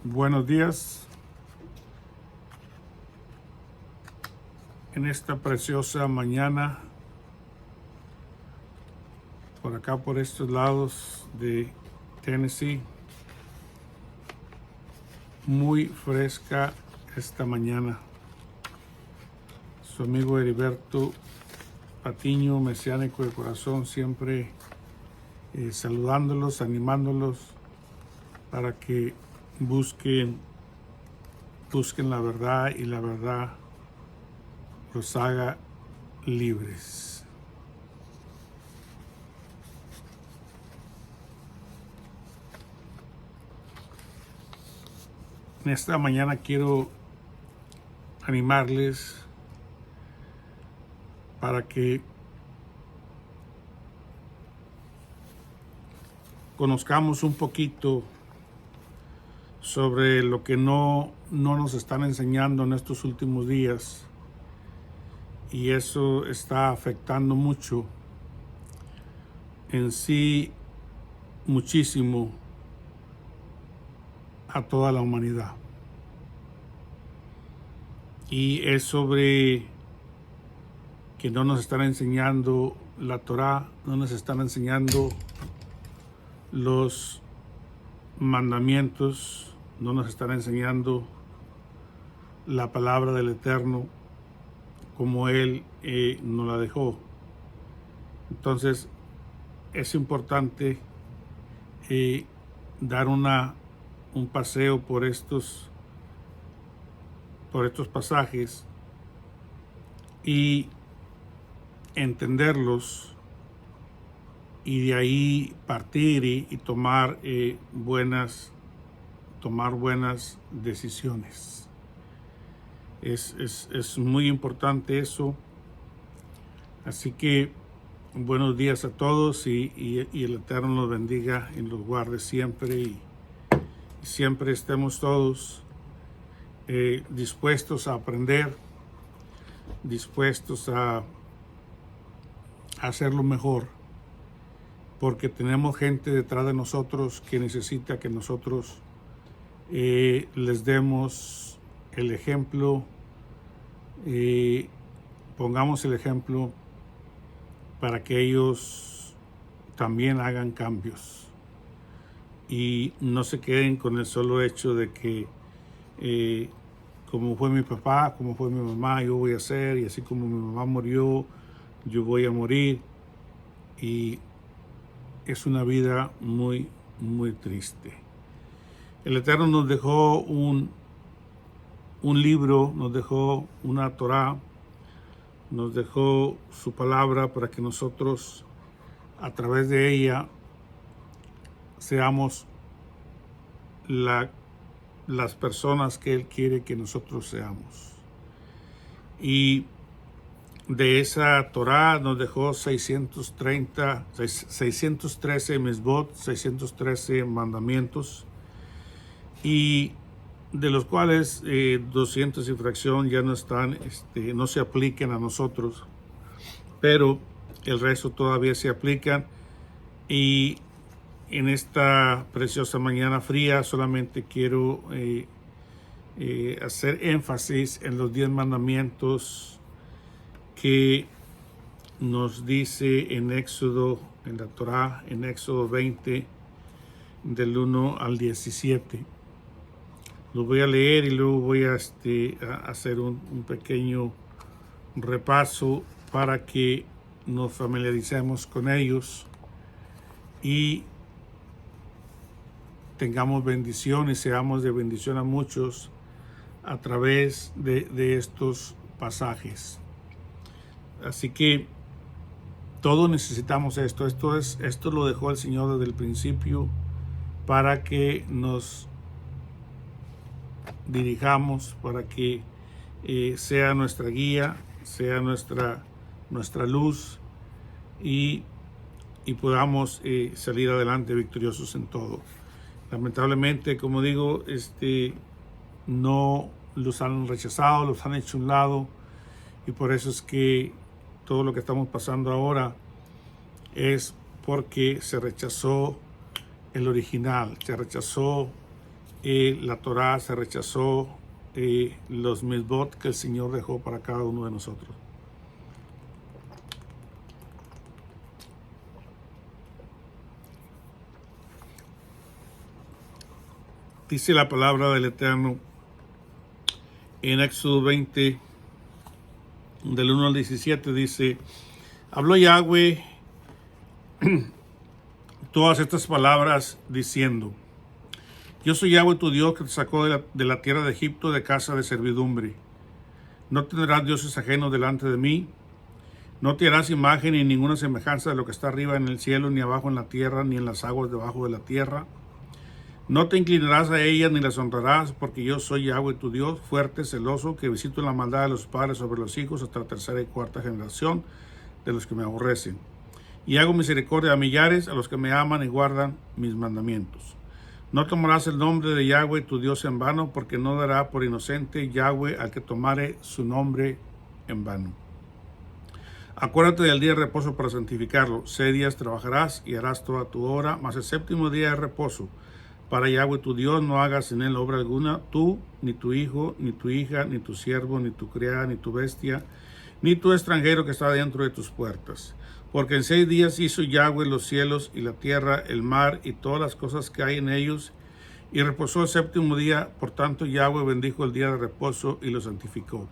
Buenos días. En esta preciosa mañana, por acá, por estos lados de Tennessee, muy fresca esta mañana. Su amigo Heriberto Patiño, mesiánico de corazón, siempre saludándolos, animándolos para que busquen la verdad y la verdad los haga libres. En esta mañana quiero animarles para que conozcamos un poquito sobre lo que no nos están enseñando en estos últimos días, y eso está afectando mucho en sí, muchísimo, a toda la humanidad. Y es sobre que no nos están enseñando la Torá, no nos están enseñando los mandamientos, no nos están enseñando la palabra del Eterno como Él nos la dejó. Entonces es importante dar un paseo por estos pasajes y entenderlos, y de ahí partir y tomar buenas decisiones. Es muy importante eso. Así que buenos días a todos, y el Eterno los bendiga y los guarde siempre, y siempre estemos todos dispuestos a aprender, dispuestos a hacerlo mejor, porque tenemos gente detrás de nosotros que necesita que nosotros les demos el ejemplo, pongamos el ejemplo para que ellos también hagan cambios y no se queden con el solo hecho de que como fue mi papá, como fue mi mamá, yo voy a hacer, y así como mi mamá murió, yo voy a morir. Y es una vida muy, muy triste. El Eterno nos dejó un libro, nos dejó una Torá, nos dejó su palabra para que nosotros, a través de ella, seamos las personas que Él quiere que nosotros seamos. Y de esa Torá nos dejó 613 misbot, 613 mandamientos, y de los cuales 200 y fracción ya no están, no se aplican a nosotros, pero el resto todavía se aplican. Y en esta preciosa mañana fría solamente quiero hacer énfasis en los 10 mandamientos que nos dice en Éxodo, en la Torá, en Éxodo 20, del 1 al 17. Los voy a leer y luego voy a hacer un pequeño repaso para que nos familiaricemos con ellos y tengamos bendición y seamos de bendición a muchos a través de estos pasajes. Así que todos necesitamos esto. Esto lo dejó el Señor desde el principio para que nos dirijamos, para que sea nuestra guía, sea nuestra luz, y podamos salir adelante victoriosos en todo. Lamentablemente, como digo, no los han rechazado, los han hecho a un lado, y por eso es que todo lo que estamos pasando ahora es porque se rechazó el original, se rechazó la Torá, se rechazó los mitzvot que el Señor dejó para cada uno de nosotros. Dice la palabra del Eterno en Éxodo 20, del 1 al 17, dice: habló Yahweh todas estas palabras diciendo: yo soy Yahweh tu Dios, que te sacó de la tierra de Egipto, de casa de servidumbre. No tendrás dioses ajenos delante de mí. No te harás imagen ni ninguna semejanza de lo que está arriba en el cielo, ni abajo en la tierra, ni en las aguas debajo de la tierra. No te inclinarás a ellas ni las honrarás, porque yo soy Yahweh tu Dios, fuerte, celoso, que visito la maldad de los padres sobre los hijos hasta la tercera y cuarta generación de los que me aborrecen. Y hago misericordia a millares, a los que me aman y guardan mis mandamientos. No tomarás el nombre de Yahweh tu Dios en vano, porque no dará por inocente Yahweh al que tomare su nombre en vano. Acuérdate del día de reposo para santificarlo. 6 días trabajarás y harás toda tu obra, mas el séptimo día de reposo para Yahweh tu Dios. No hagas en él obra alguna, tú, ni tu hijo, ni tu hija, ni tu siervo, ni tu criada, ni tu bestia, ni tu extranjero que está dentro de tus puertas. Porque en 6 días hizo Yahweh los cielos y la tierra, el mar y todas las cosas que hay en ellos, y reposó el séptimo día. Por tanto, Yahweh bendijo el día de reposo y lo santificó.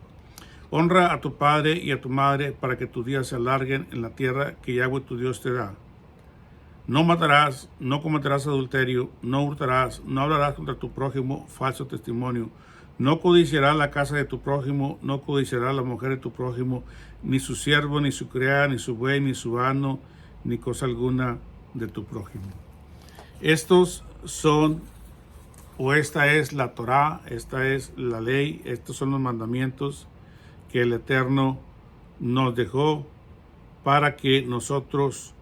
Honra a tu padre y a tu madre, para que tus días se alarguen en la tierra que Yahweh tu Dios te da. No matarás, no cometerás adulterio, no hurtarás, no hablarás contra tu prójimo falso testimonio, no codiciarás la casa de tu prójimo, no codiciarás la mujer de tu prójimo, ni su siervo, ni su criada, ni su buey, ni su asno, ni cosa alguna de tu prójimo. Estos son, o esta es la Torá, esta es la ley, estos son los mandamientos que el Eterno nos dejó para que nosotros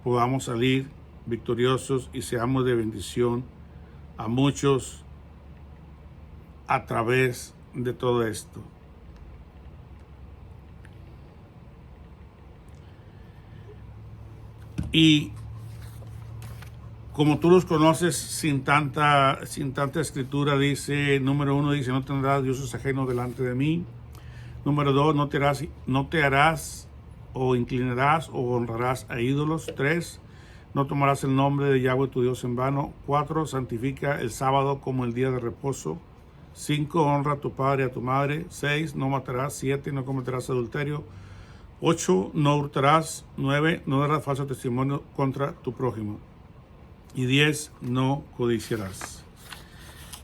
podamos salir victoriosos y seamos de bendición a muchos a través de todo esto. Y como tú los conoces sin tanta escritura, dice, número 1, dice: no tendrás dioses ajenos delante de mí. Número 2, no te harás o inclinarás o honrarás a ídolos. 3, no tomarás el nombre de Yahweh tu Dios en vano. 4, santifica el sábado como el día de reposo. 5, honra a tu padre y a tu madre. 6, no matarás. 7, no cometerás adulterio. 8, no hurtarás. 9, no darás falso testimonio contra tu prójimo. Y 10, no codiciarás.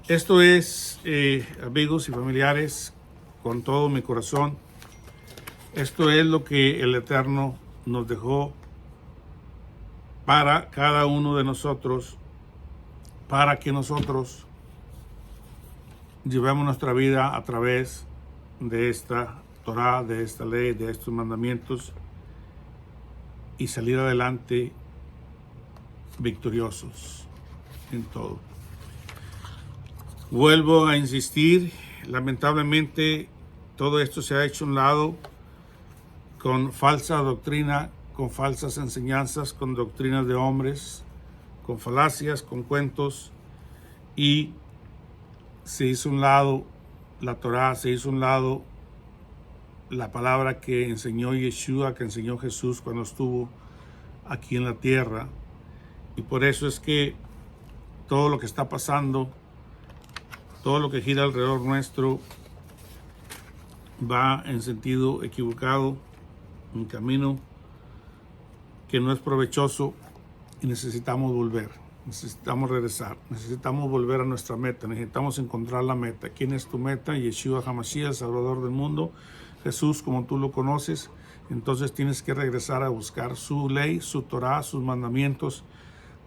Esto es, amigos y familiares, con todo mi corazón, esto es lo que el Eterno nos dejó para cada uno de nosotros, para que nosotros llevemos nuestra vida a través de esta Torá, de esta ley, de estos mandamientos, y salir adelante victoriosos en todo. Vuelvo a insistir, lamentablemente todo esto se ha hecho a un lado con falsa doctrina, con falsas enseñanzas, con doctrinas de hombres, con falacias, con cuentos, y se hizo a un lado la Torá, se hizo a un lado la palabra que enseñó Yeshua, que enseñó Jesús cuando estuvo aquí en la tierra. Y por eso es que todo lo que está pasando, todo lo que gira alrededor nuestro, va en sentido equivocado, un camino que no es provechoso, y necesitamos volver, necesitamos regresar, necesitamos volver a nuestra meta, necesitamos encontrar la meta. ¿Quién es tu meta? Yeshua HaMashiach, el Salvador del mundo, Jesús como tú lo conoces. Entonces tienes que regresar a buscar su ley, su Torá, sus mandamientos,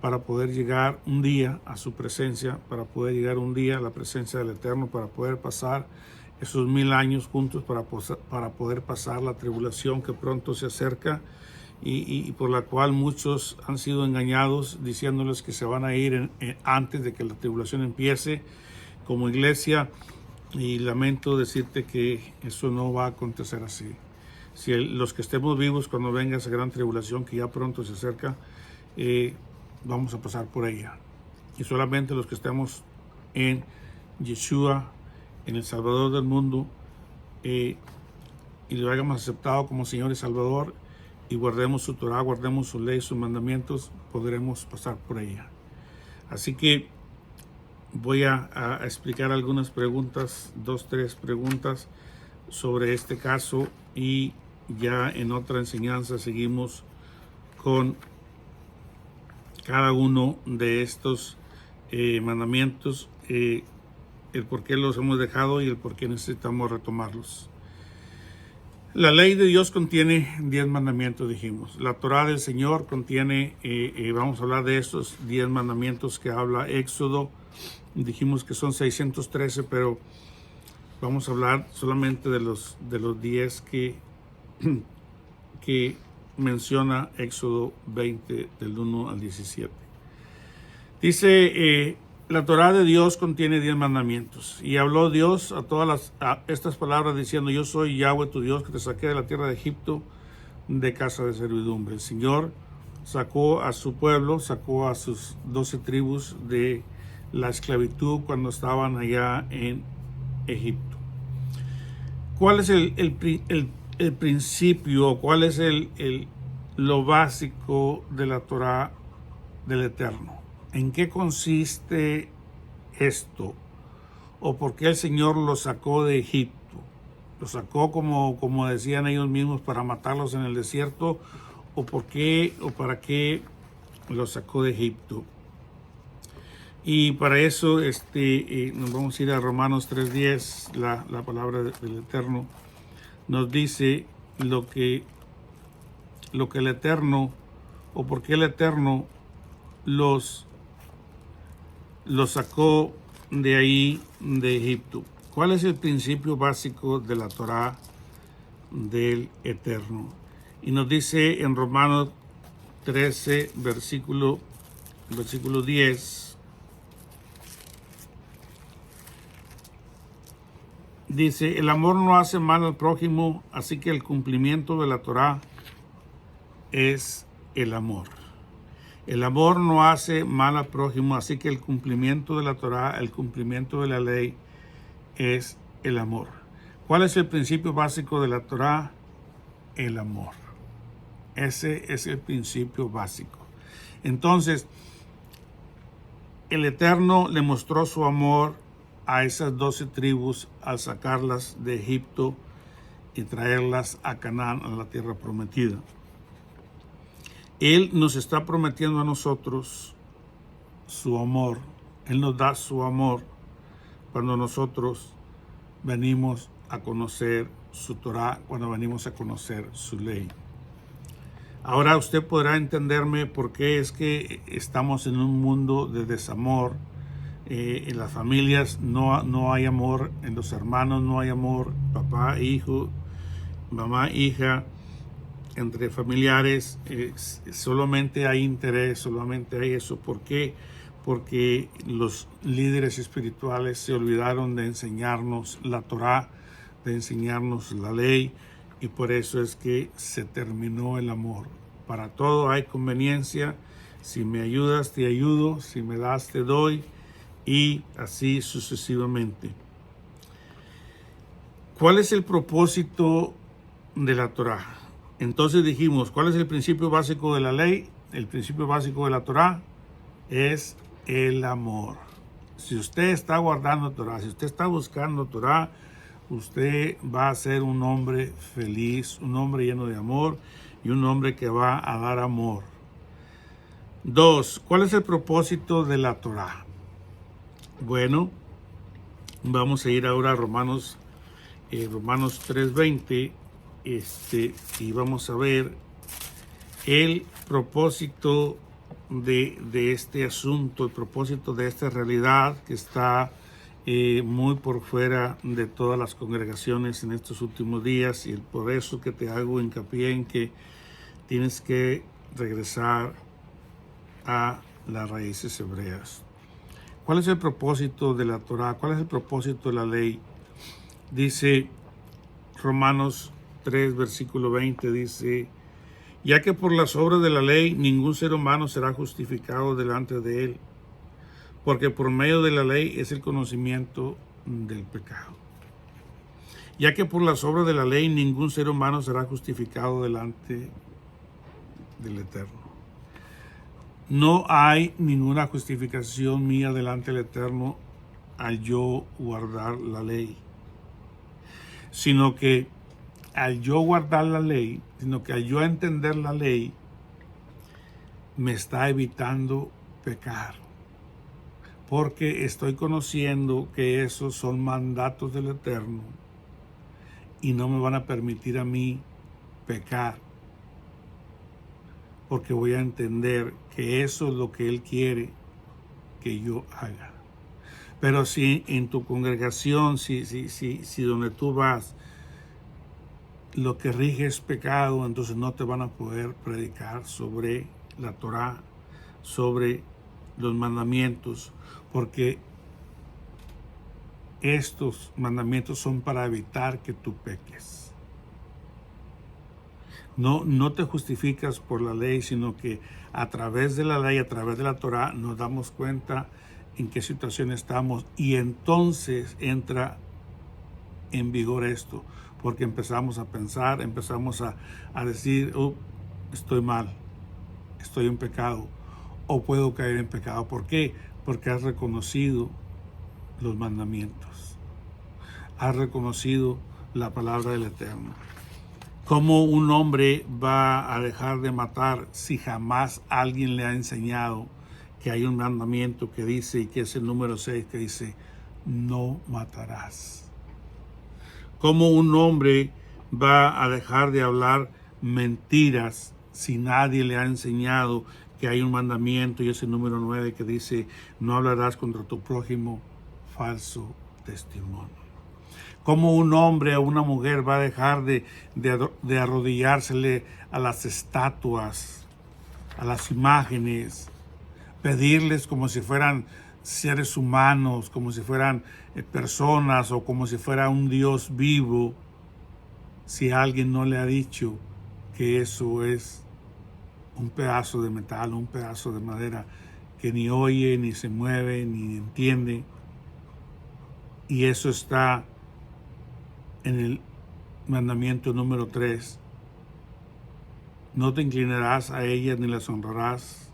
para poder llegar un día a su presencia, para poder llegar un día a la presencia del Eterno, para poder pasar esos 1000 años juntos, para poder pasar la tribulación que pronto se acerca, y por la cual muchos han sido engañados diciéndoles que se van a ir antes de que la tribulación empiece como iglesia. Y lamento decirte que eso no va a acontecer así. Si los que estemos vivos cuando venga esa gran tribulación que ya pronto se acerca, vamos a pasar por ella. y solamente los que estemos en Yeshua, en el Salvador del mundo, y lo hayamos aceptado como Señor y Salvador, y guardemos su Torah, guardemos su ley, sus mandamientos, podremos pasar por ella. Así que voy a explicar algunas preguntas, 2-3 preguntas sobre este caso, y ya en otra enseñanza seguimos con cada uno de estos mandamientos, el por qué los hemos dejado y el por qué necesitamos retomarlos. La ley de Dios contiene 10 mandamientos, dijimos. La Torah del Señor contiene, vamos a hablar de estos 10 mandamientos que habla Éxodo. Dijimos que son 613, pero vamos a hablar solamente de los 10 que menciona Éxodo 20, del 1 al 17. Dice, la Torah de Dios contiene 10 mandamientos. Y habló Dios a estas palabras diciendo, yo soy Yahweh tu Dios que te saqué de la tierra de Egipto, de casa de servidumbre. El Señor sacó a su pueblo, sacó a sus 12 tribus de la esclavitud cuando estaban allá en Egipto. ¿Cuál es el principio, cuál es lo básico de la Torah del Eterno? ¿En qué consiste esto? ¿O por qué el Señor los sacó de Egipto? ¿Los sacó como decían ellos mismos para matarlos en el desierto? ¿O por qué o para qué los sacó de Egipto? Y para eso nos vamos a ir a Romanos 3:10, la palabra del Eterno nos dice lo que el Eterno, o por qué el Eterno los sacó de ahí, de Egipto. ¿Cuál es el principio básico de la Torah del Eterno? Y nos dice en Romanos 13, versículo 10, dice, el amor no hace mal al prójimo, así que el cumplimiento de la Torah es el amor. El amor no hace mal al prójimo, así que el cumplimiento de la Torah, el cumplimiento de la ley es el amor. ¿Cuál es el principio básico de la Torah? El amor. Ese es el principio básico. Entonces, el Eterno le mostró su amor a esas 12 tribus al sacarlas de Egipto y traerlas a Canaán, a la tierra prometida. Él nos está prometiendo a nosotros su amor. Él nos da su amor cuando nosotros venimos a conocer su Torah, cuando venimos a conocer su ley. Ahora usted podrá entenderme por qué es que estamos en un mundo de desamor. En las familias no hay amor, en los hermanos no hay amor, papá, hijo, mamá, hija, entre familiares, solamente hay interés, solamente hay eso. ¿Por qué? Porque los líderes espirituales se olvidaron de enseñarnos la Torah, de enseñarnos la ley, y por eso es que se terminó el amor. Para todo hay conveniencia. Si me ayudas, te ayudo. Si me das, te doy. Y así sucesivamente. ¿Cuál es el propósito de la Torah? Entonces dijimos, ¿cuál es el principio básico de la ley? El principio básico de la Torah es el amor. Si usted está guardando Torah, si usted está buscando Torah, usted va a ser un hombre feliz, un hombre lleno de amor y un hombre que va a dar amor. 2. ¿Cuál es el propósito de la Torah? Bueno, vamos a ir ahora a Romanos 3:20, y vamos a ver el propósito de este asunto, el propósito de esta realidad que está muy por fuera de todas las congregaciones en estos últimos días, y por eso que te hago hincapié en que tienes que regresar a las raíces hebreas. ¿Cuál es el propósito de la Torah? ¿Cuál es el propósito de la ley? Dice Romanos 3, versículo 20, dice, ya que por las obras de la ley ningún ser humano será justificado delante de él, porque por medio de la ley es el conocimiento del pecado. Ya que por las obras de la ley ningún ser humano será justificado delante del Eterno. No hay ninguna justificación mía delante del Eterno al yo guardar la ley, sino que al yo guardar la ley, sino que al yo entender la ley, me está evitando pecar, porque estoy conociendo que esos son mandatos del Eterno y no me van a permitir a mí pecar, porque voy a entender que eso es lo que Él quiere que yo haga. Pero si en tu congregación, si donde tú vas, lo que rige es pecado, entonces no te van a poder predicar sobre la Torá, sobre los mandamientos, porque estos mandamientos son para evitar que tú peques. No te justificas por la ley, sino que a través de la ley, a través de la Torá, nos damos cuenta en qué situación estamos y entonces entra en vigor esto, porque empezamos a pensar, empezamos a decir, estoy mal, estoy en pecado o puedo caer en pecado. ¿Por qué? Porque has reconocido los mandamientos, has reconocido la palabra del Eterno. ¿Cómo un hombre va a dejar de matar si jamás alguien le ha enseñado que hay un mandamiento que dice, y que es el número 6, que dice, no matarás? ¿Cómo un hombre va a dejar de hablar mentiras si nadie le ha enseñado que hay un mandamiento, y es el número 9, que dice, no hablarás contra tu prójimo falso testimonio? ¿Cómo un hombre o una mujer va a dejar de arrodillársele a las estatuas, a las imágenes, pedirles como si fueran seres humanos, como si fueran personas o como si fuera un Dios vivo, si alguien no le ha dicho que eso es un pedazo de metal, un pedazo de madera que ni oye, ni se mueve, ni entiende? Y eso está en el mandamiento número 3. No te inclinarás a ellas ni las honrarás.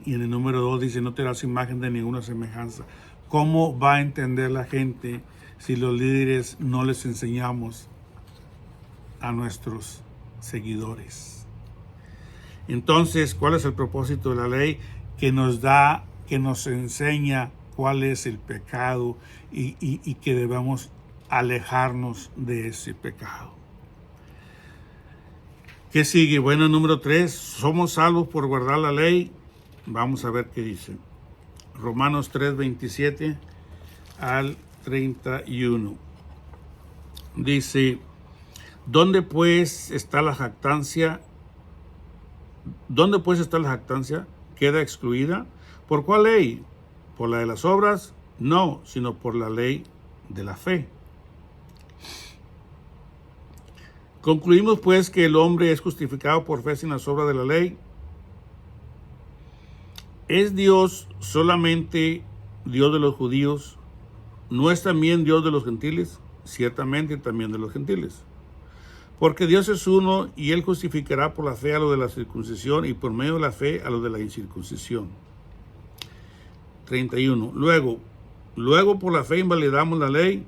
Y en el número 2 dice, no te harás imagen de ninguna semejanza. ¿Cómo va a entender la gente si los líderes no les enseñamos a nuestros seguidores? Entonces, ¿cuál es el propósito de la ley? Que nos enseña cuál es el pecado y que debemos alejarnos de ese pecado. ¿Qué sigue? Bueno, número 3, somos salvos por guardar la ley. Vamos a ver qué dice. Romanos 3, 27 al 31. Dice, ¿dónde pues está la jactancia? ¿Dónde pues está la jactancia? ¿Queda excluida? ¿Por cuál ley? ¿Por la de las obras? No, sino por la ley de la fe. Concluimos pues que el hombre es justificado por fe sin las obras de la ley. ¿Es Dios solamente Dios de los judíos? ¿No es también Dios de los gentiles? Ciertamente también de los gentiles. Porque Dios es uno y Él justificará por la fe a los de la circuncisión y por medio de la fe a los de la incircuncisión. 31. Luego por la fe invalidamos la ley.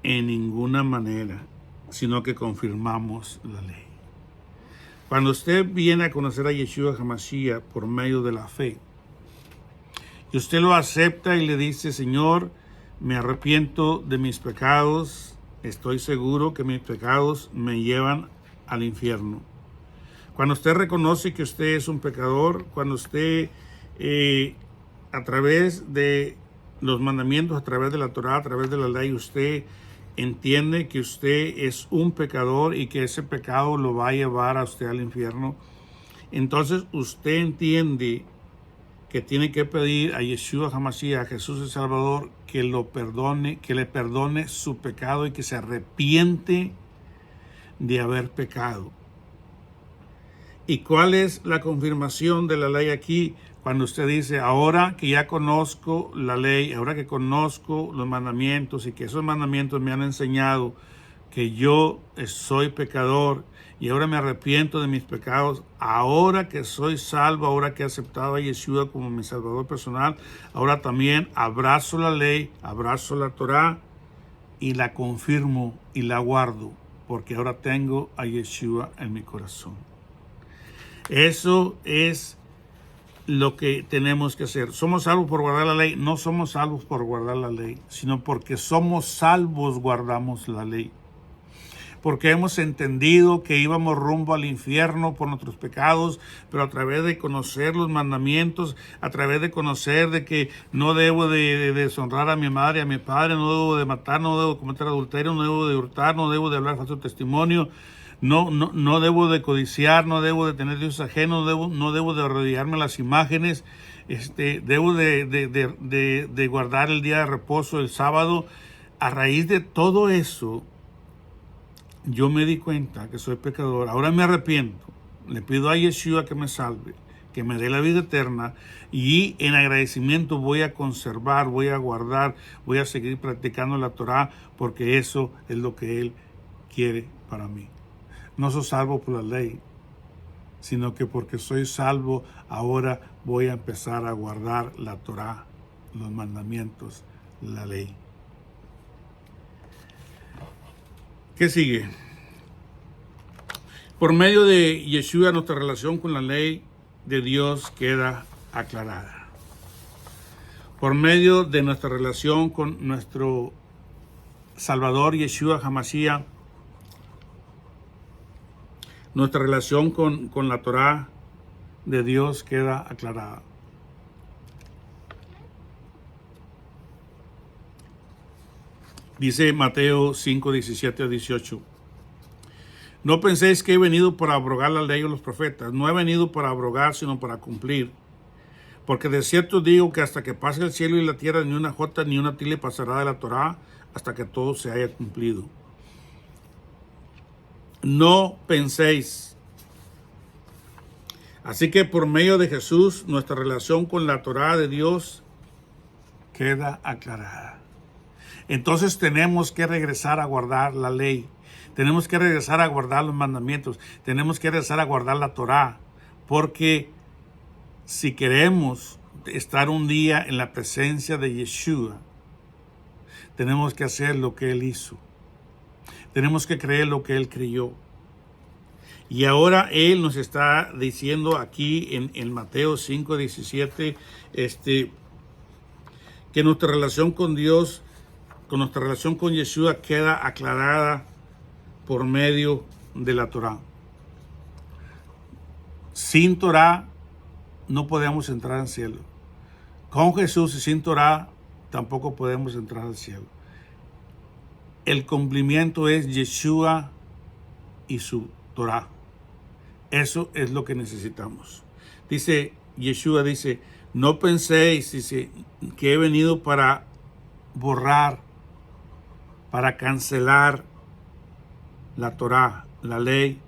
En ninguna manera, sino que confirmamos la ley. Cuando usted viene a conocer a Yeshua HaMashiach por medio de la fe, y usted lo acepta y le dice, Señor, me arrepiento de mis pecados, estoy seguro que mis pecados me llevan al infierno. Cuando usted reconoce que usted es un pecador, cuando usted a través de los mandamientos, a través de la Torá, a través de la ley, usted entiende que usted es un pecador y que ese pecado lo va a llevar a usted al infierno, entonces usted entiende que tiene que pedir a Yeshua HaMashiach, a Jesús el Salvador, que lo perdone, que le perdone su pecado y que se arrepiente de haber pecado. ¿Y cuál es la confirmación de la ley aquí? Cuando usted dice, ahora que ya conozco la ley, ahora que conozco los mandamientos y que esos mandamientos me han enseñado que yo soy pecador y ahora me arrepiento de mis pecados, ahora que soy salvo, ahora que he aceptado a Yeshua como mi salvador personal, ahora también abrazo la ley, abrazo la Torah y la confirmo y la guardo, porque ahora tengo a Yeshua en mi corazón. Eso es lo que tenemos que hacer. ¿Somos salvos por guardar la ley? No somos salvos por guardar la ley, sino porque somos salvos guardamos la ley. Porque hemos entendido que íbamos rumbo al infierno por nuestros pecados, pero a través de conocer los mandamientos, a través de conocer de que no debo de deshonrar a mi madre, a mi padre, no debo de matar, no debo de cometer adulterio, no debo de hurtar, no debo de hablar falso testimonio, no debo de codiciar, no debo de tener dioses ajenos, no debo de arrodillarme a las imágenes, debo de guardar el día de reposo, el sábado. A raíz de todo eso, yo me di cuenta que soy pecador. Ahora me arrepiento. Le pido a Yeshua que me salve, que me dé la vida eterna. Y en agradecimiento voy a conservar, voy a guardar, voy a seguir practicando la Torah, porque eso es lo que Él quiere para mí. No soy salvo por la ley, sino que porque soy salvo, ahora voy a empezar a guardar la Torah, los mandamientos, la ley. ¿Qué sigue? Por medio de Yeshua, nuestra relación con la ley de Dios queda aclarada. Por medio de nuestra relación con nuestro Salvador Yeshua HaMashiach, nuestra relación con la Torah de Dios queda aclarada. Dice Mateo 5, 17 a 18. No penséis que he venido para abrogar la ley o los profetas. No he venido para abrogar, sino para cumplir. Porque de cierto digo que hasta que pase el cielo y la tierra, ni una jota ni una tilde pasará de la Torá hasta que todo se haya cumplido. No penséis. Así que por medio de Jesús, nuestra relación con la Torá de Dios queda aclarada. Entonces tenemos que regresar a guardar la ley. Tenemos que regresar a guardar los mandamientos. Tenemos que regresar a guardar la Torá. Porque si queremos estar un día en la presencia de Yeshua, tenemos que hacer lo que Él hizo. Tenemos que creer lo que Él creyó. Y ahora Él nos está diciendo aquí en Mateo 5, 17, que nuestra relación con Dios, con nuestra relación con Yeshua queda aclarada por medio de la Torá. Sin Torá no podemos entrar al cielo. Con Jesús y sin Torá tampoco podemos entrar al cielo. El cumplimiento es Yeshua y su Torá. Eso es lo que necesitamos. Dice Yeshua, dice, no penséis, dice, que he venido para borrar, para cancelar la Torá, la ley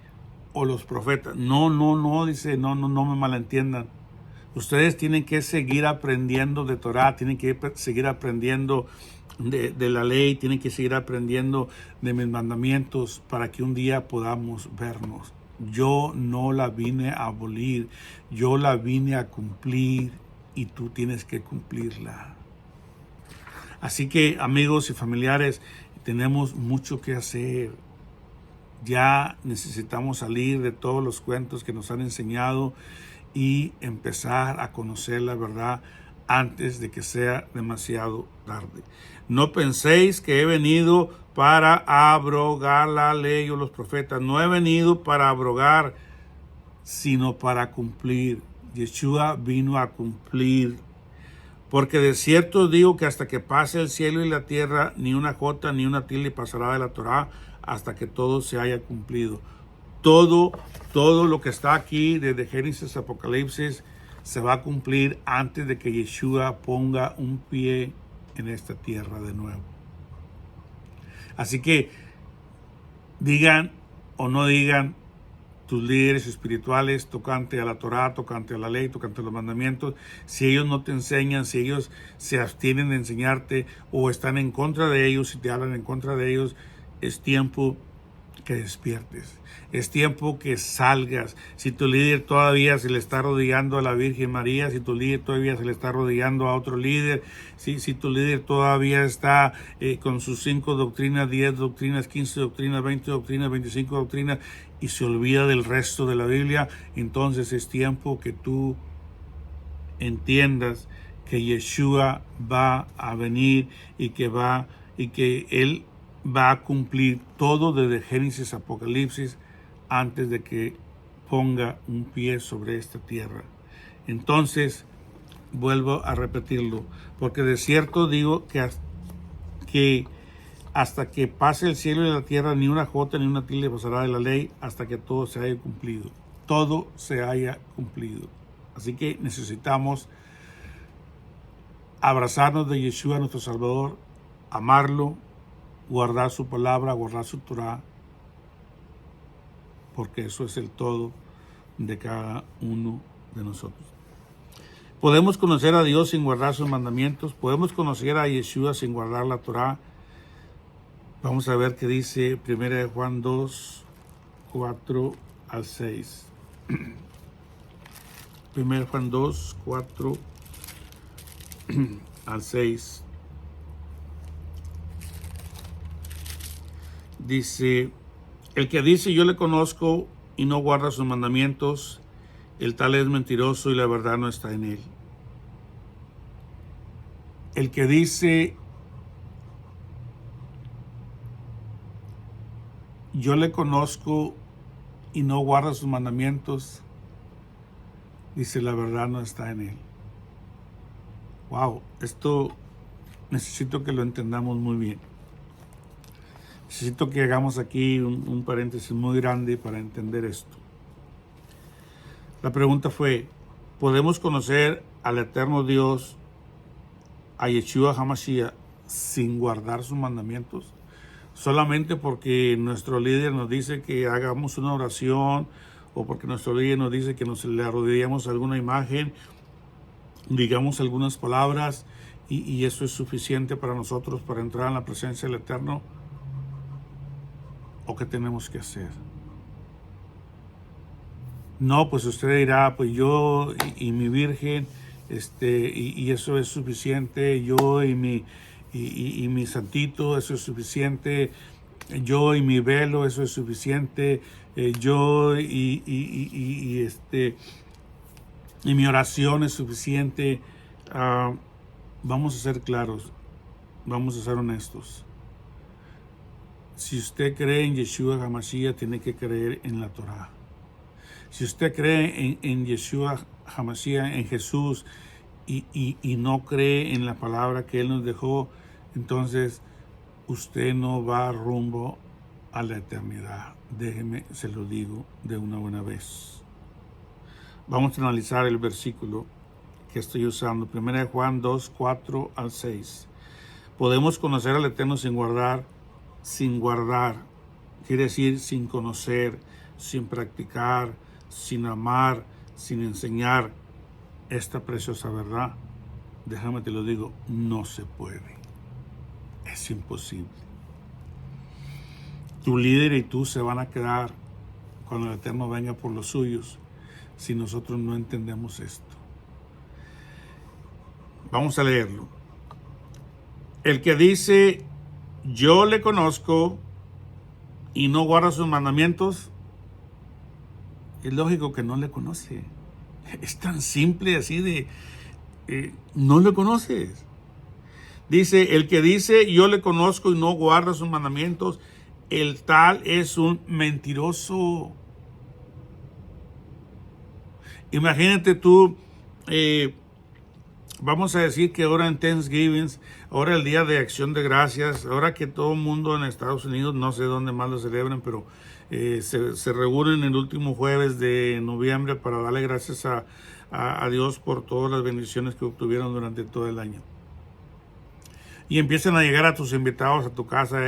o los profetas. No, dice, no me malentiendan. Ustedes tienen que seguir aprendiendo de Torá, tienen que seguir aprendiendo de la ley, tienen que seguir aprendiendo de mis mandamientos para que un día podamos vernos. Yo no la vine a abolir, yo la vine a cumplir y tú tienes que cumplirla. Así que, amigos y familiares, tenemos mucho que hacer. Ya necesitamos salir de todos los cuentos que nos han enseñado y empezar a conocer la verdad antes de que sea demasiado tarde. No penséis que he venido para abrogar la ley o los profetas. No he venido para abrogar, sino para cumplir. Yeshua vino a cumplir. Porque de cierto digo que hasta que pase el cielo y la tierra, ni una jota ni una tilde pasará de la Torá hasta que todo se haya cumplido. Todo lo que está aquí, desde Génesis a Apocalipsis, se va a cumplir antes de que Yeshua ponga un pie en esta tierra de nuevo. Así que digan o no digan, tus líderes espirituales tocante a la Torá, tocante a la ley, tocante a los mandamientos, si ellos no te enseñan, si ellos se abstienen de enseñarte o están en contra de ellos, si te hablan en contra de ellos, es tiempo que despiertes. Es tiempo que salgas. Si tu líder todavía se le está rodeando a la Virgen María, si tu líder todavía se le está rodeando a otro líder, si tu líder todavía está con sus 5 doctrinas, 10 doctrinas, 15 doctrinas, 20 doctrinas, 25 doctrinas y se olvida del resto de la Biblia, entonces es tiempo que tú entiendas que Yeshua va a venir y que Él va a cumplir todo desde Génesis a Apocalipsis antes de que ponga un pie sobre esta tierra. Entonces, vuelvo a repetirlo, porque de cierto digo que hasta que pase el cielo y la tierra, ni una jota ni una tilde pasará de la ley hasta que todo se haya cumplido. Todo se haya cumplido. Así que necesitamos abrazarnos de Yeshua, nuestro Salvador, amarlo, guardar su palabra, guardar su Torah, porque eso es el todo de cada uno de nosotros. Podemos conocer a Dios sin guardar sus mandamientos, podemos conocer a Yeshua sin guardar la Torah. Vamos a ver qué dice 1 Juan 2, 4 al 6. 1 Juan 2, 4 al 6. Dice, el que dice yo le conozco y no guarda sus mandamientos, el tal es mentiroso y la verdad no está en él. El que dice yo le conozco y no guarda sus mandamientos, dice la verdad no está en él. Wow, esto necesito que lo entendamos muy bien. Necesito que hagamos aquí un paréntesis muy grande para entender esto. La pregunta fue, ¿podemos conocer al eterno Dios, a Yeshua HaMashiach, sin guardar sus mandamientos? Solamente porque nuestro líder nos dice que hagamos una oración o porque nuestro líder nos dice que nos le arrodillemos a alguna imagen, digamos algunas palabras y eso es suficiente para nosotros para entrar en la presencia del Eterno. ¿O qué tenemos que hacer? No, pues usted dirá, pues yo y mi Virgen, y eso es suficiente, yo y mi santito, eso es suficiente, yo y mi velo, eso es suficiente, yo y mi oración es suficiente. Vamos a ser claros, vamos a ser honestos. Si usted cree en Yeshua HaMashiach, tiene que creer en la Torah. Si usted cree en Yeshua HaMashiach, en Jesús, y no cree en la palabra que Él nos dejó, entonces usted no va rumbo a la eternidad. Déjeme, se lo digo de una buena vez. Vamos a analizar el versículo que estoy usando. 1 Juan 2, 4 al 6. Podemos conocer al Eterno sin guardar, quiere decir sin conocer, sin practicar, sin amar, sin enseñar esta preciosa verdad. Déjame te lo digo, no se puede. Es imposible. Tu líder y tú se van a quedar cuando el Eterno venga por los suyos si nosotros no entendemos esto. Vamos a leerlo. El que dice yo le conozco y no guarda sus mandamientos, es lógico que no le conoce. Es tan simple así de, no le conoces. Dice, el que dice yo le conozco y no guarda sus mandamientos, el tal es un mentiroso. Imagínate tú, vamos a decir que ahora en Thanksgiving, ahora el Día de Acción de Gracias, ahora que todo el mundo en Estados Unidos, no sé dónde más lo celebran, pero se reúnen el último jueves de noviembre para darle gracias a Dios por todas las bendiciones que obtuvieron durante todo el año. Y empiezan a llegar a tus invitados a tu casa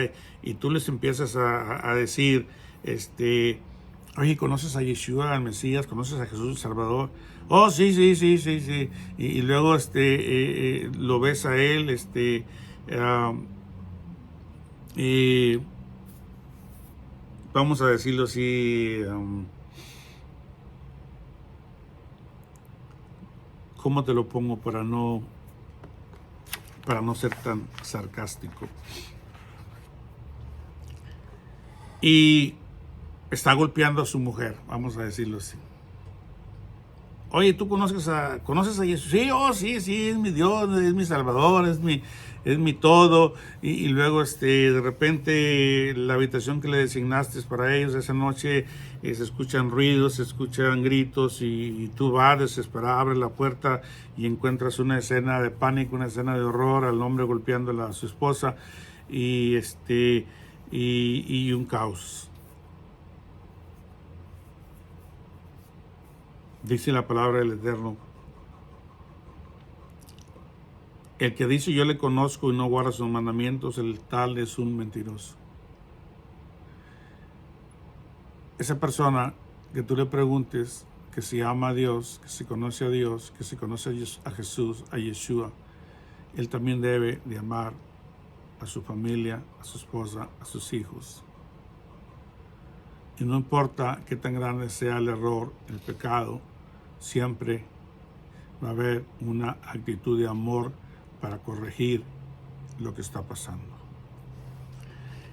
y tú les empiezas a decir, Oye, ¿conoces a Yeshua, al Mesías? ¿Conoces a Jesús el Salvador? Oh, sí, sí, sí, sí, sí. Y luego lo ves a él, y vamos a decirlo así, ¿cómo te lo pongo para no ser tan sarcástico? Y está golpeando a su mujer, vamos a decirlo así. Oye, ¿tú conoces a Jesús? Sí, oh, sí, sí, es mi Dios, es mi Salvador, es mi todo. Y luego, de repente, la habitación que le designaste para ellos esa noche, se escuchan ruidos, se escuchan gritos, y tú vas desesperado, abres la puerta y encuentras una escena de pánico, una escena de horror, al hombre golpeando a su esposa, y un caos. Dice la palabra del Eterno: el que dice yo le conozco y no guarda sus mandamientos, el tal es un mentiroso. Esa persona que tú le preguntes que si ama a Dios, que si conoce a Dios, que si conoce a Jesús, a Yeshua, él también debe de amar a su familia, a su esposa, a sus hijos. Y no importa qué tan grande sea el error, el pecado, siempre va a haber una actitud de amor para corregir lo que está pasando.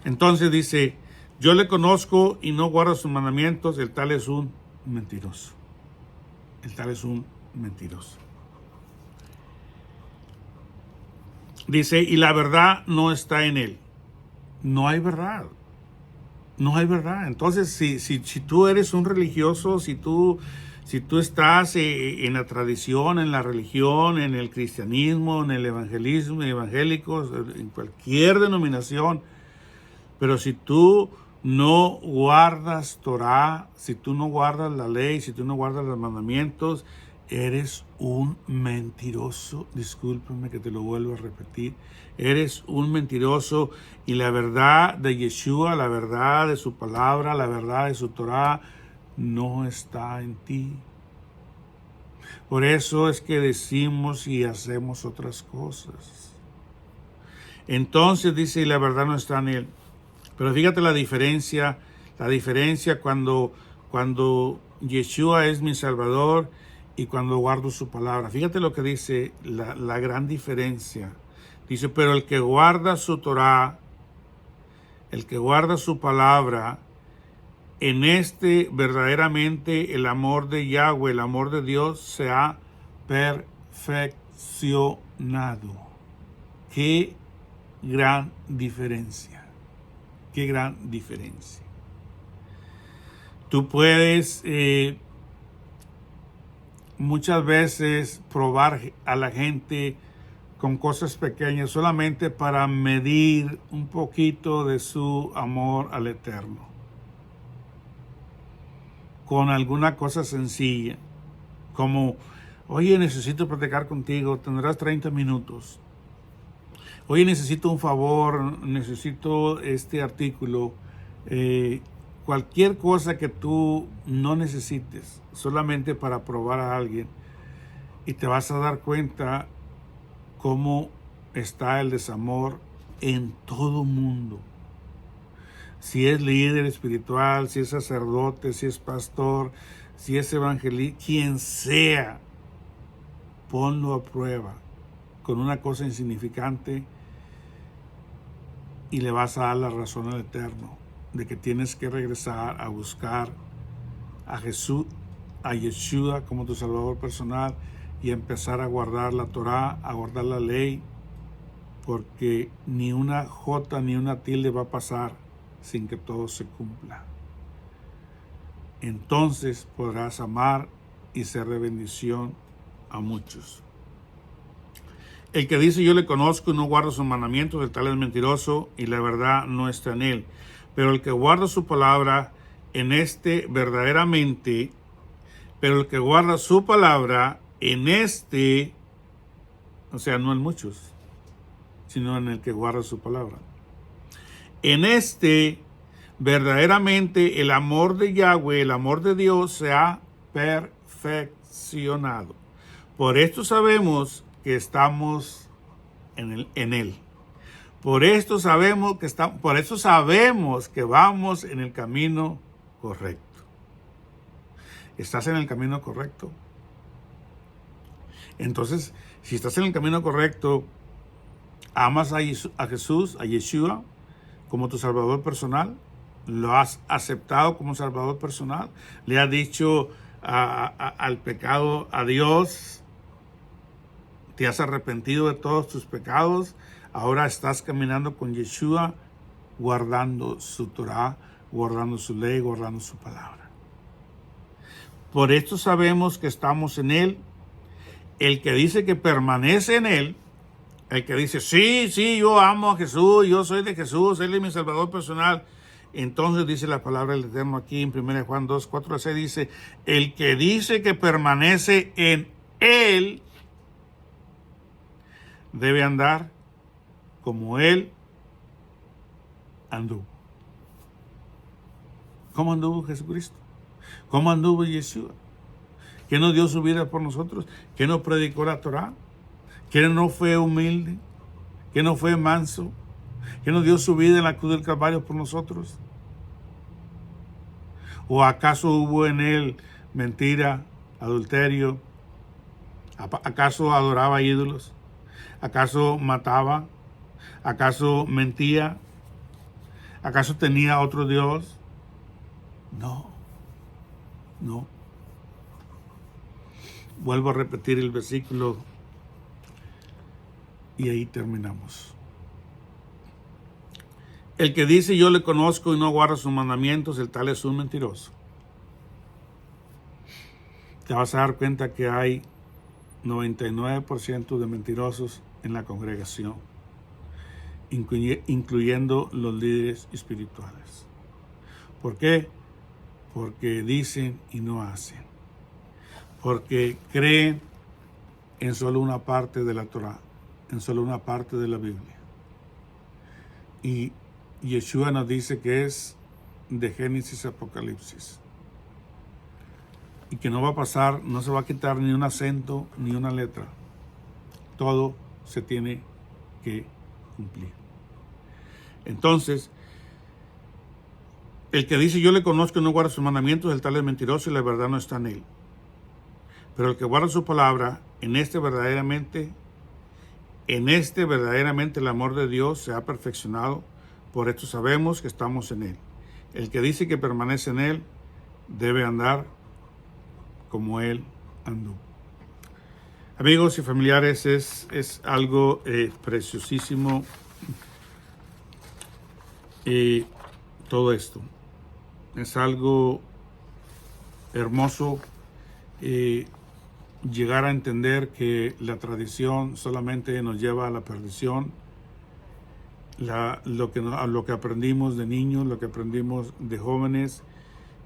Entonces dice: yo le conozco y no guarda sus mandamientos, el tal es un mentiroso. El tal es un mentiroso. Dice: y la verdad no está en él. No hay verdad. No hay verdad. Entonces, si tú eres un religioso, si tú estás en la tradición, en la religión, en el cristianismo, en el evangelismo, evangélicos, en cualquier denominación, pero si tú no guardas Torah, si tú no guardas la ley, si tú no guardas los mandamientos, eres un mentiroso. Discúlpame que te lo vuelvo a repetir. Eres un mentiroso, y la verdad de Yeshua, la verdad de su palabra, la verdad de su Torah no está en ti. Por eso es que decimos y hacemos otras cosas. Entonces dice: y la verdad no está en él. Pero fíjate la diferencia cuando Yeshua es mi Salvador y cuando guardo su palabra. Fíjate lo que dice, la gran diferencia. Dice: pero el que guarda su Torah, el que guarda su palabra, en verdaderamente el amor de Yahweh, el amor de Dios se ha perfeccionado. ¡Qué gran diferencia! ¡Qué gran diferencia! Tú puedes muchas veces probar a la gente con cosas pequeñas solamente para medir un poquito de su amor al Eterno. Con alguna cosa sencilla, como: oye, necesito platicar contigo, tendrás 30 minutos. Oye, necesito un favor, necesito este artículo. Cualquier cosa que tú no necesites, solamente para probar a alguien, y te vas a dar cuenta cómo está el desamor en todo mundo. Si es líder espiritual, si es sacerdote, si es pastor, si es evangelista, quien sea, ponlo a prueba con una cosa insignificante y le vas a dar la razón al Eterno de que tienes que regresar a buscar a Jesús, a Yeshua como tu Salvador personal, y empezar a guardar la Torah, a guardar la ley, porque ni una jota ni una tilde va a pasar sin que todo se cumpla. Entonces podrás amar y ser de bendición a muchos. El que dice yo le conozco y no guarda sus mandamientos, el tal es mentiroso y la verdad no está en él. Pero el que guarda su palabra, verdaderamente, pero el que guarda su palabra, o sea, no en muchos, sino en el que guarda su palabra. En verdaderamente el amor de Yahweh, el amor de Dios se ha perfeccionado. Por esto sabemos que estamos en Él. Por eso sabemos que vamos en el camino correcto. ¿Estás en el camino correcto? Entonces, si estás en el camino correcto, amas a Jesús, a Yeshua, como tu Salvador personal, lo has aceptado como Salvador personal, le has dicho al pecado adiós, te has arrepentido de todos tus pecados, ahora estás caminando con Yeshua, guardando su Torah, guardando su ley, guardando su palabra. Por esto sabemos que estamos en Él. El que dice que permanece en Él, el que dice, sí, yo amo a Jesús, yo soy de Jesús, Él es mi Salvador personal. Entonces dice la palabra del Eterno aquí en 1 Juan 2, 4 a 6, dice, el que dice que permanece en Él, debe andar como Él anduvo. ¿Cómo anduvo Jesucristo? ¿Cómo anduvo Yeshua? ¿Que no dio su vida por nosotros? ¿Que no predicó la Torah? ¿Que no fue humilde? ¿Que no fue manso? ¿Que no dio su vida en la cruz del Calvario por nosotros? ¿O acaso hubo en Él mentira, adulterio? ¿Acaso adoraba ídolos? ¿Acaso mataba? ¿Acaso mentía? ¿Acaso tenía otro Dios? No. Vuelvo a repetir el versículo y ahí terminamos. El que dice yo le conozco y no guarda sus mandamientos, el tal es un mentiroso. Te vas a dar cuenta que hay 99% de mentirosos en la congregación, incluyendo los líderes espirituales. ¿Por qué? Porque dicen y no hacen. Porque creen en solo una parte de la Torah, en solo una parte de la Biblia. Y Yeshua nos dice que es de Génesis a Apocalipsis. Y que no va a pasar, no se va a quitar ni un acento ni una letra. Todo se tiene que cumplir. Entonces, el que dice yo le conozco y no guarda sus mandamientos, el tal es mentiroso y la verdad no está en él. Pero el que guarda su palabra, en este verdaderamente el amor de Dios se ha perfeccionado. Por esto sabemos que estamos en Él. El que dice que permanece en Él debe andar como Él andó. Amigos y familiares, es algo preciosísimo todo esto. Es algo hermoso llegar a entender que la tradición solamente nos lleva a la perdición. Lo que aprendimos de niños, lo que aprendimos de jóvenes.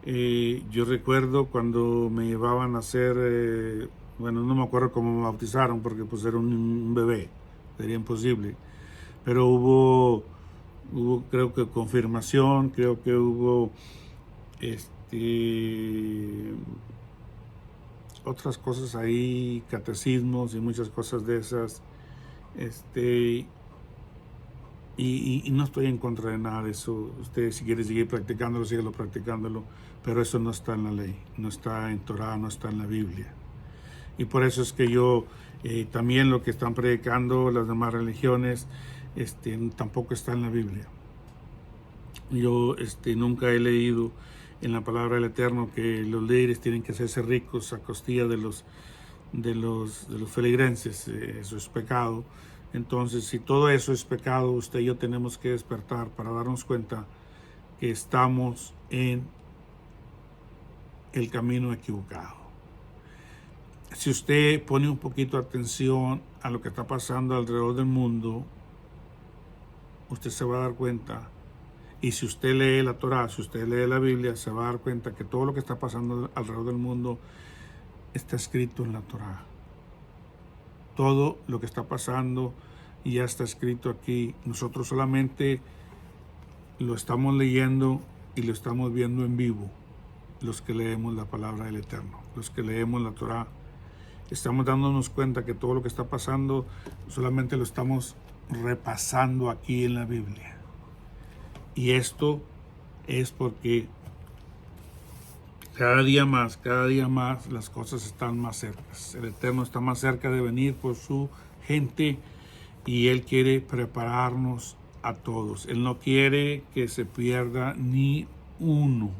Yo recuerdo cuando me llevaban a hacer, no me acuerdo cómo me bautizaron porque pues era un bebé, sería imposible. Pero hubo creo que confirmación, creo que hubo otras cosas ahí, catecismos y muchas cosas de esas. Y no estoy en contra de nada de eso. Usted si quiere seguir practicándolo, síguelo practicándolo, pero eso no está en la ley, no está en Torah, no está en la Biblia. Y por eso es que yo también lo que están predicando las demás religiones tampoco está en la Biblia. Yo nunca he leído en la palabra del Eterno que los líderes tienen que hacerse ricos a costilla de los feligreses. Eso es pecado. Entonces, si todo eso es pecado, usted y yo tenemos que despertar para darnos cuenta que estamos en el camino equivocado. Si usted pone un poquito de atención a lo que está pasando alrededor del mundo, usted se va a dar cuenta. Y si usted lee la Torah, si usted lee la Biblia, se va a dar cuenta que todo lo que está pasando alrededor del mundo está escrito en la Torah. Todo lo que está pasando ya está escrito aquí. Nosotros solamente lo estamos leyendo y lo estamos viendo en vivo los que leemos la palabra del Eterno, los que leemos la Torá. Estamos dándonos cuenta que todo lo que está pasando solamente lo estamos repasando aquí en la Biblia. Y esto es porque cada día más las cosas están más cerca. El Eterno está más cerca de venir por su gente y Él quiere prepararnos a todos. Él no quiere que se pierda ni uno.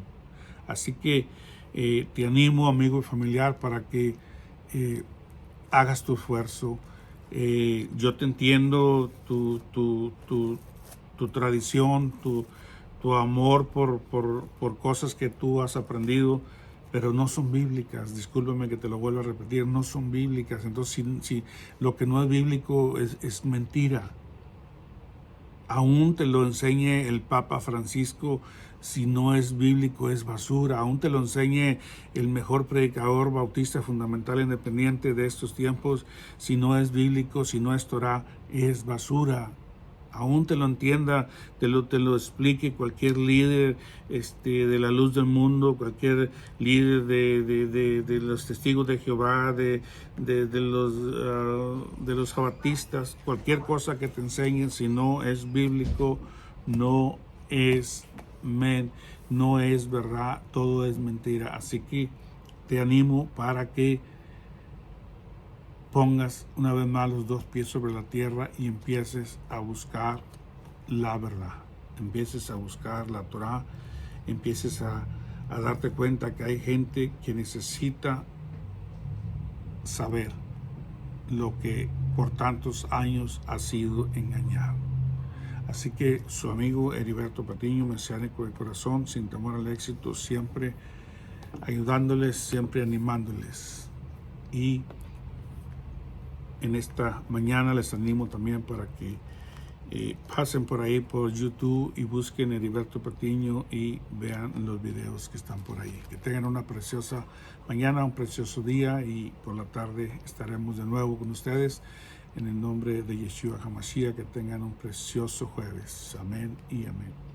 Así que te animo, amigo y familiar, para que hagas tu esfuerzo. Yo te entiendo tu tradición, tu amor por cosas que tú has aprendido, pero no son bíblicas. Discúlpame que te lo vuelva a repetir, no son bíblicas. Entonces, si lo que no es bíblico es mentira. Aún te lo enseñe el Papa Francisco, si no es bíblico es basura. Aún te lo enseñe el mejor predicador bautista fundamental independiente de estos tiempos, si no es bíblico, si no es Torah, es basura. Aún te lo entienda, te lo explique cualquier líder de la luz del mundo, cualquier líder de los testigos de Jehová, de los jabatistas, cualquier cosa que te enseñen, si no es bíblico, no es verdad, todo es mentira. Así que te animo para que pongas una vez más los dos pies sobre la tierra y empieces a buscar la verdad. Empieces a buscar la Torá, empieces a darte cuenta que hay gente que necesita saber lo que por tantos años ha sido engañado. Así que su amigo Heriberto Patiño, mesiánico de corazón, sin temor al éxito, siempre ayudándoles, siempre animándoles. Y en esta mañana les animo también para que pasen por ahí por YouTube y busquen Heriberto Patiño y vean los videos que están por ahí. Que tengan una preciosa mañana, un precioso día, y por la tarde estaremos de nuevo con ustedes. En el nombre de Yeshua HaMashiach, que tengan un precioso jueves. Amén y amén.